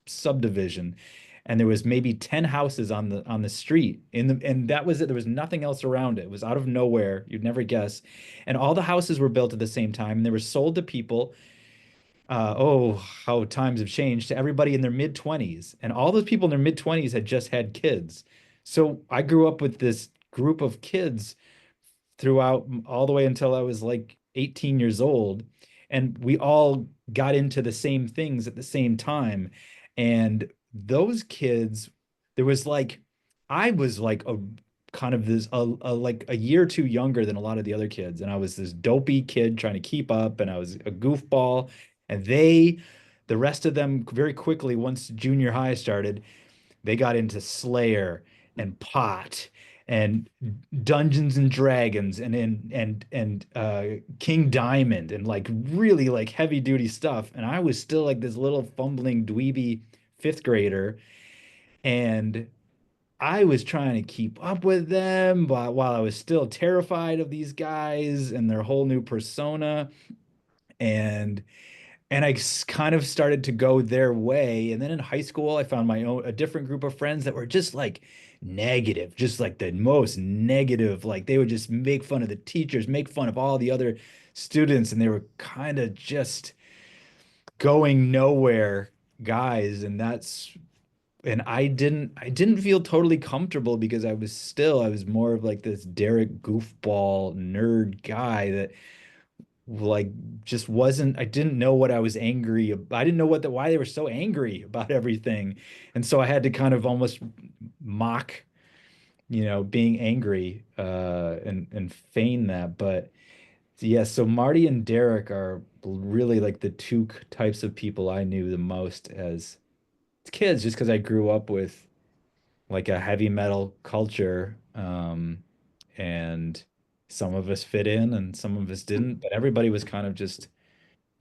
subdivision, and there was maybe 10 houses on the street and that was it. There was nothing else around it. It was out of nowhere. You'd never guess. And all the houses were built at the same time, and they were sold to people, oh, how times have changed, to everybody in their mid 20s. And all those people in their mid 20s had just had kids. So I grew up with this group of kids throughout all the way until I was like 18 years old. And we all got into the same things at the same time. And those kids, there was like, I was like a kind of this, like a year or two younger than a lot of the other kids. And I was this dopey kid trying to keep up, and I was a goofball. And the rest of them, very quickly, once junior high started, they got into Slayer and Pot and Dungeons and Dragons and King Diamond and like really like heavy duty stuff. And I was still like this little fumbling dweeby fifth grader, and I was trying to keep up with them while I was still terrified of these guys and their whole new persona. And I kind of started to go their way. And then in high school, I found a different group of friends that were just like negative, just like the most negative. Like they would just make fun of the teachers, make fun of all the other students, and they were kind of just going nowhere guys. And I didn't feel totally comfortable because I was more of like this Derek goofball nerd guy that like just wasn't. I didn't know what I was angry about. I didn't know why they were so angry about everything. And so I had to kind of almost mock, being angry, and feign that. But yeah, so Marty and Derek are really like the two types of people I knew the most as kids, just because I grew up with like a heavy metal culture. And some of us fit in and some of us didn't, but everybody was kind of just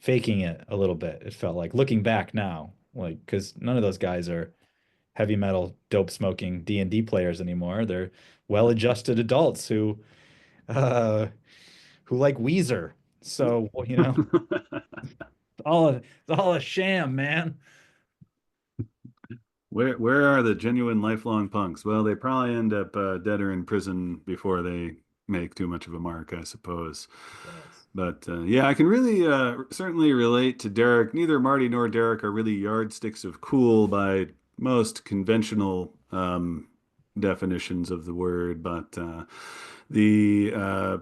faking it a little bit. It felt like, looking back now, like, because none of those guys are heavy metal dope smoking D&D players anymore. They're well-adjusted adults who like Weezer. So, well, it's all a sham, man. Where are the genuine lifelong punks? Well, they probably end up dead or in prison before they make too much of a mark, I suppose. Yes. But yeah, I can really certainly relate to Derek. Neither Marty nor Derek are really yardsticks of cool by most conventional definitions of the word. But the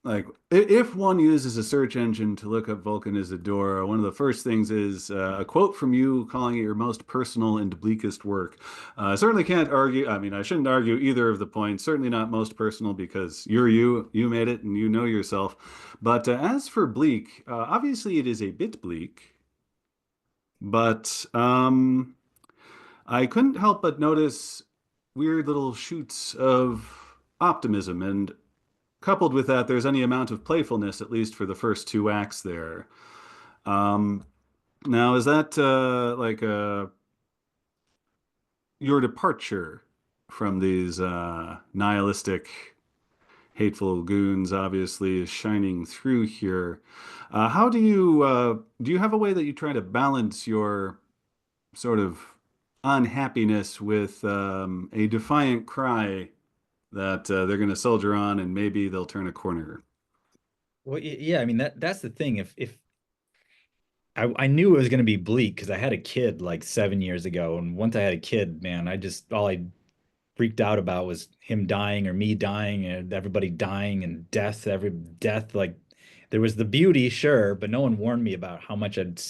like if one uses a search engine to look up Vulcanizadora, one of the first things is a quote from you calling it your most personal and bleakest work. I certainly can't argue. I mean, I shouldn't argue either of the points. Certainly not most personal because you're you. You made it and you know yourself. But as for bleak, obviously it is a bit bleak, but I couldn't help but notice weird little shoots of optimism. And coupled with that, there's any amount of playfulness, at least for the first two acts there. Um, Now, is that like your departure from these nihilistic, hateful goons? Obviously, is shining through here. How do you have a way that you try to balance your sort of unhappiness with a defiant cry that they're going to soldier on and maybe they'll turn a corner? Well, yeah, I mean that's the thing. If I knew it was going to be bleak because I had a kid like 7 years ago, and once I had a kid, man, I just all I freaked out about was him dying or me dying and everybody dying and death, every death. Like there was the beauty, sure, but no one warned me about how much I'd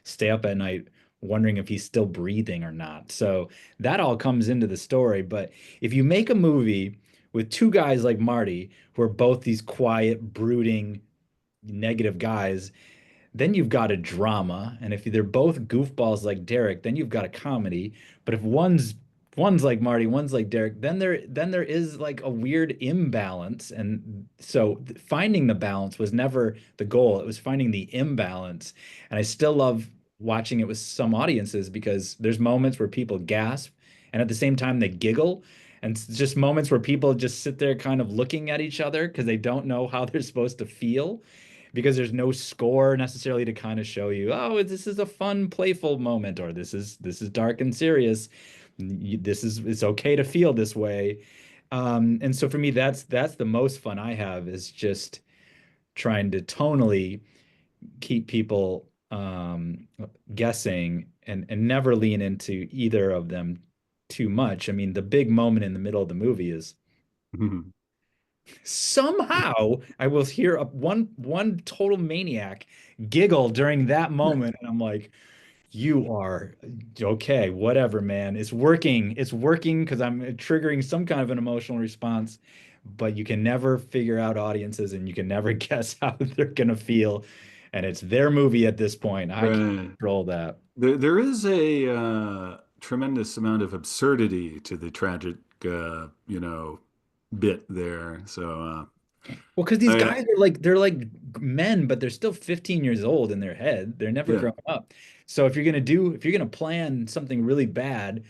stay up at night wondering if he's still breathing or not. So that all comes into the story. But if you make a movie with two guys like Marty, who are both these quiet, brooding, negative guys, then you've got a drama, and if they're both goofballs like Derek, then you've got a comedy. But if one's like Marty, one's like Derek, then there is like a weird imbalance. And so finding the balance was never the goal. It was finding the imbalance. And I still love watching it with some audiences because there's moments where people gasp and at the same time they giggle. And it's just moments where people just sit there kind of looking at each other because they don't know how they're supposed to feel because there's no score necessarily to kind of show you, oh, this is a fun, playful moment, or this is dark and serious. This is it's okay to feel this way. And so for me, that's the most fun I have is just trying to tonally keep people guessing and never lean into either of them too much. I mean, the big moment in the middle of the movie is somehow I will hear one total maniac giggle during that moment, and I'm like, "You are okay, whatever, man. It's working. It's working because I'm triggering some kind of an emotional response." But you can never figure out audiences, and you can never guess how they're gonna feel. And it's their movie at this point. I can't Right. control that. There is a tremendous amount of absurdity to the tragic, bit there. So Well, because these I, guys are like they're like men, but they're still 15 years old in their head. They're never yeah. grown up. So if you're gonna plan something really bad,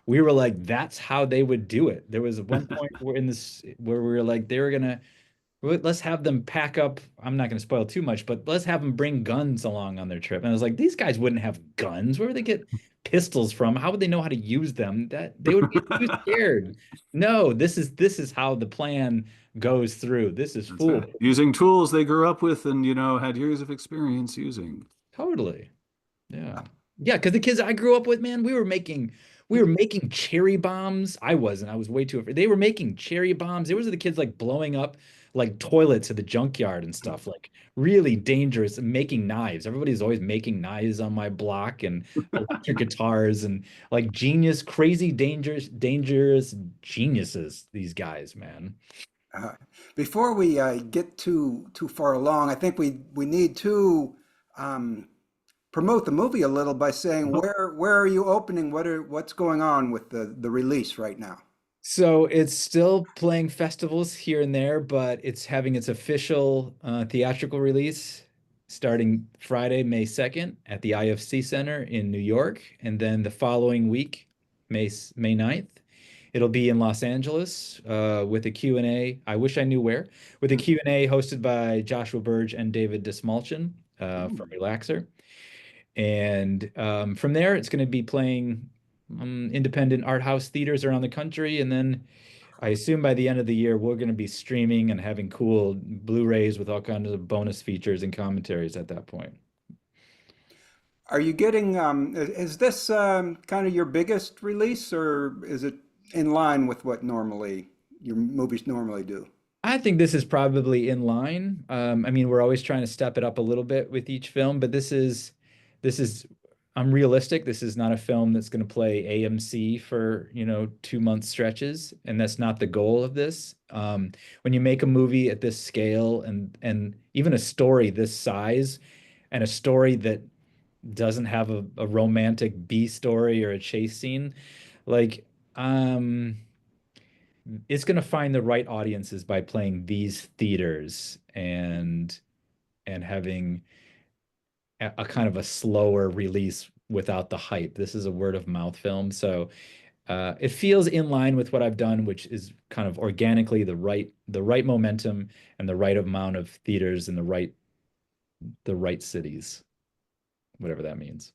we were like, that's how they would do it. There was one point where in this where we were like, they were gonna let's have them pack up. I'm not gonna spoil too much, but let's have them bring guns along on their trip. And I was like, these guys wouldn't have guns. Where would they get pistols from? How would they know how to use them? That they would be too scared. No, this is how the plan goes through. This is That's right. foolproof. Using tools they grew up with and, had years of experience using. Totally. Yeah. Yeah, because the kids I grew up with, man, we were making cherry bombs. I wasn't. I was way too afraid. They were making cherry bombs. There was the kids like blowing up like toilets at the junkyard and stuff, like really dangerous, and making knives. Everybody's always making knives on my block and electric guitars and like genius, crazy, dangerous geniuses, these guys, man. Uh, Before we get too far along, I think we need to um, promote the movie a little by saying where are you opening? What's going on with the release right now? So it's still playing festivals here and there, but it's having its official theatrical release starting Friday, May 2nd at the IFC Center in New York. And then the following week, May 9th, it'll be in Los Angeles with a Q&A. I wish I knew where, with a Q&A hosted by Joshua Burge and David Dismalchin from Ooh. Relaxer. And from there, it's going to be playing independent art house theaters around the country, and then I assume by the end of the year, we're going to be streaming and having cool Blu-rays with all kinds of bonus features and commentaries at that point. Are you getting, is this kind of your biggest release, or is it in line with what normally your movies normally do? I think this is probably in line. I mean, we're always trying to step it up a little bit with each film, but this is I'm realistic. This is not a film that's going to play AMC for, 2 month stretches, and that's not the goal of this. When you make a movie at this scale and even a story this size and a story that doesn't have a romantic B story or a chase scene, like it's going to find the right audiences by playing these theaters and having a kind of a slower release without the hype. This is a word of mouth film, so it feels in line with what I've done, which is kind of organically the right momentum and the right amount of theaters in the right cities, whatever that means.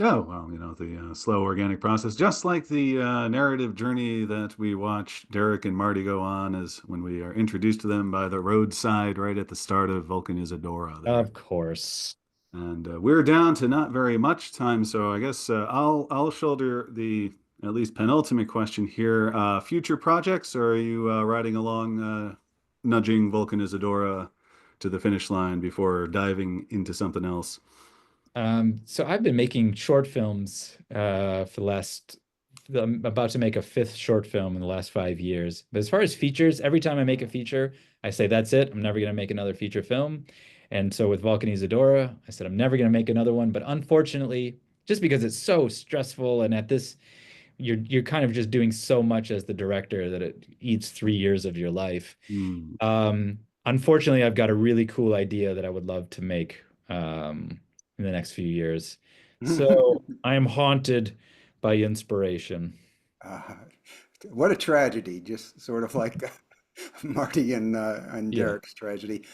Oh, well, the slow organic process, just like the narrative journey that we watch Derek and Marty go on as when we are introduced to them by the roadside right at the start of Vulcanizadora there. Of course. And we're down to not very much time, so I guess I'll shoulder the at least penultimate question here. Future projects, or are you riding along, nudging Vulcanizadora to the finish line before diving into something else? So I've been making short films I'm about to make a fifth short film in the last 5 years. But as far as features, every time I make a feature, I say, that's it. I'm never going to make another feature film. And so with Vulcanizadora, I said, I'm never going to make another one. But unfortunately, just because it's so stressful and at this, you're kind of just doing so much as the director that it eats 3 years of your life. Unfortunately, I've got a really cool idea that I would love to make in the next few years. So I am haunted by inspiration. Uh, what a tragedy, just sort of like Marty and Yeah. Derek's tragedy.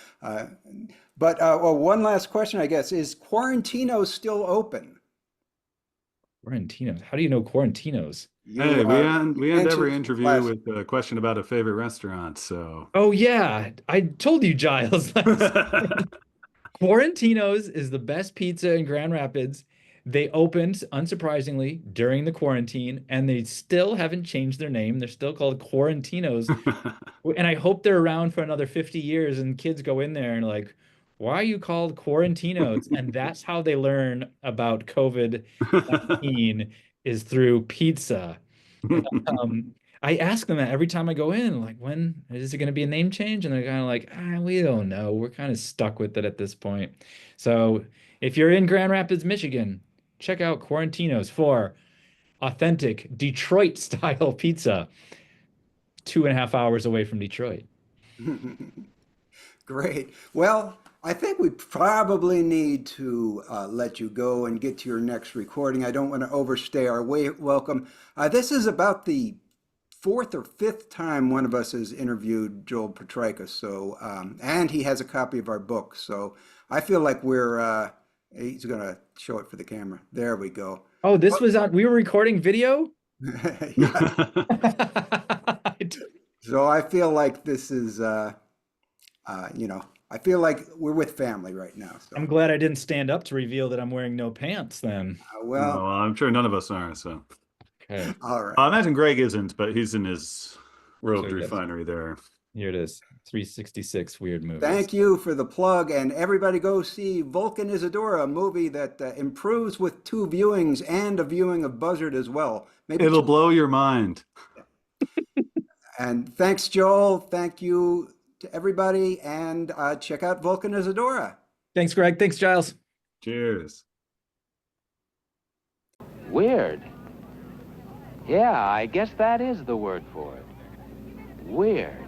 But well, one last question, I guess, is Quarantino still open? Quarantinos. How do you know Quarantinos? Hey, we end You mentioned every interview last. with a question about a favorite restaurant, so. Oh yeah, I told you, Giles. Quarantinos is the best pizza in Grand Rapids. They opened, unsurprisingly, during the quarantine, and they still haven't changed their name. They're still called Quarantinos. And I hope they're around for another 50 years and kids go in there and like, why are you called Quarantinos? And that's how they learn about COVID-19 is through pizza. Um, I ask them that every time I go in, like, when is it going to be a name change? And they're kind of like, we don't know. We're kind of stuck with it at this point. So if you're in Grand Rapids, Michigan, check out Quarantinos for authentic Detroit style pizza, 2.5 hours away from Detroit. Great. Well, I think we probably need to let you go and get to your next recording. I don't want to overstay our welcome. This is about the fourth or fifth time one of us has interviewed Joel Potrykus. So, and he has a copy of our book. So I feel like he's going to show it for the camera. There we go. Oh, we were recording video? Yeah. So I feel like this is, I feel like we're with family right now. So, I'm glad I didn't stand up to reveal that I'm wearing no pants then. well, Well, I'm sure none of us are, so. Okay. all right. I imagine Greg isn't, but he's in his robed So, yes. refinery there. Here it is. 366 weird movies. Thank you for the plug, and everybody go see Vulcanizadora, a movie that improves with 2 viewings and a viewing of Buzzard as well. Maybe It'll blow your mind. And thanks, Joel. Thank you to everybody, and check out Vulcanizadora. Thanks, Greg. Thanks, Giles. Cheers. Weird. Yeah, I guess that is the word for it. Weird.